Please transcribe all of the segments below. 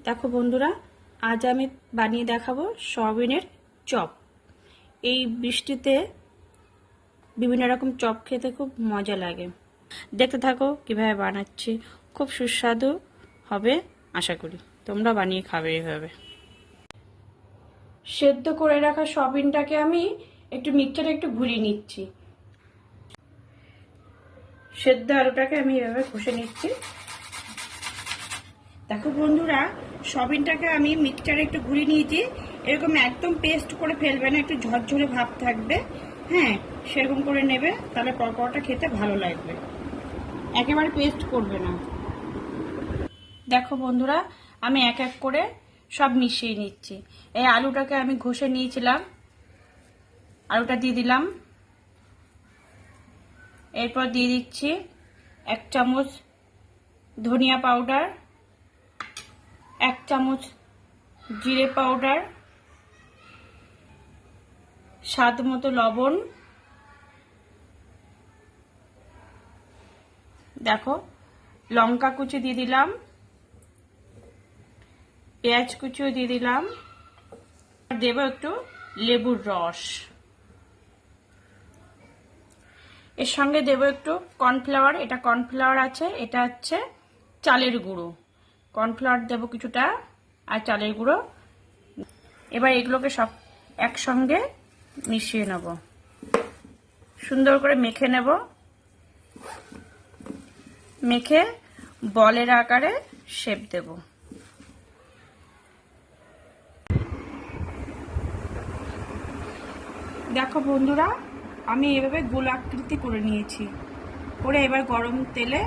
দেখো বন্ধুরা, আজ আমি বানিয়ে দেখাবো সয়াবিনের চপ। এই বৃষ্টিতে বিভিন্ন রকম চপ খেতে খুব মজা লাগে। দেখতে থাকো কিভাবে বানাচ্ছি, খুব সুস্বাদু হবে। আশা করি তোমরা বানিয়ে খাবে এভাবে। সেদ্ধ করে রাখা সয়াবিনটাকে আমি একটু মিক্সচারে একটু ঘুরিয়ে নিচ্ছি। সেদ্ধ আলুটাকে আমি এভাবে ঘষে নিচ্ছি। দেখো বন্ধুরা, সয়াবিনটাকে আমি মিক্সচারে একটু ঘুরিয়ে নিয়েছি। এরকম একদম পেস্ট করে ফেলবে না, একটু ঝরঝরে ভাব থাকবে। হ্যাঁ, সেরকম করে নেবে, তাহলে পরোটা খেতে ভালো লাগবে। একেবারে পেস্ট করবে না। দেখো বন্ধুরা, আমি এক এক করে সব মিশিয়ে নিচ্ছি। এই আলুটাকে আমি ঘষে নিয়েছিলাম, আলুটা দিয়ে দিলাম। এরপর দিয়ে দিচ্ছি 1 চামচ ধনিয়া পাউডার, 1 চামচ জিরে পাউডার, স্বাদ মতো লবণ। দেখো, লঙ্কা কুচি দিয়ে দিলাম, পেঁয়াজ কুচিও দিয়ে দিলাম, দেব একটু লেবুর রস। এর সঙ্গে দেব একটু কর্নফ্লাওয়ার। এটা কর্নফ্লাওয়ার আছে, এটা হচ্ছে চালের গুঁড়ো। কর্নফ্লাওয়ার দেব কিছুটা, আর চালের গুঁড়ো। এবার এগুলোকে সব একসঙ্গে মিশিয়ে নেব, সুন্দর করে মেখে নেব। মেখে বলের আকারে শেপ দেব। দেখো বন্ধুরা, আমি এভাবে গোলাকৃতি করে নিয়েছি। করে এবার গরম তেলে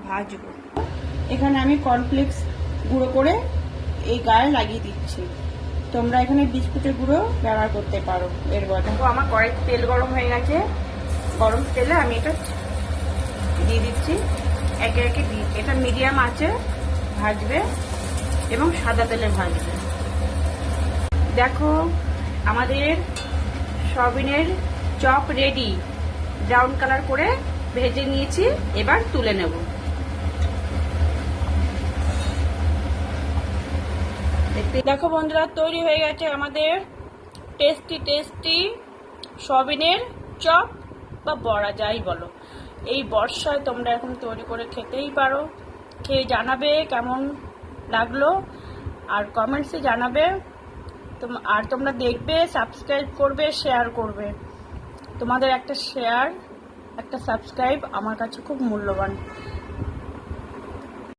ভাজবো। এখানে আমি কর্নফ্লেক্স গুঁড়ো করে এই গায়ে লাগিয়ে দিচ্ছি। তোমরা এখানে বিস্কুটের গুঁড়ো ব্যবহার করতে পারো এর বদলে। আমার কড়াইতে তেল গরম হয়ে গেছে। গরম তেলে আমি এটা দিয়ে দিচ্ছি। একে একে এটা মিডিয়াম আঁচে ভাজবে এবং সাদা তেলে ভাজবে। দেখো, আমাদের সয়াবিনের চপ রেডি। ব্রাউন কালার করে ভেজে নিয়েছি, এবার তুলে নেব। দেখো বন্ধুরা, তৈরি হয়ে গেছে আমাদের টেস্টি সয়াবিনের চপ বা বড়া, যাই বলো। এই বর্ষায় তোমরা এখন তৈরি করে খেতেই পারো। খেয়ে জানাবে কেমন লাগলো, আর কমেন্টসে জানাবে। আর তোমরা দেখবে, সাবস্ক্রাইব করবে, শেয়ার করবে। তোমাদের একটা শেয়ার, একটা সাবস্ক্রাইব আমার কাছে খুব মূল্যবান।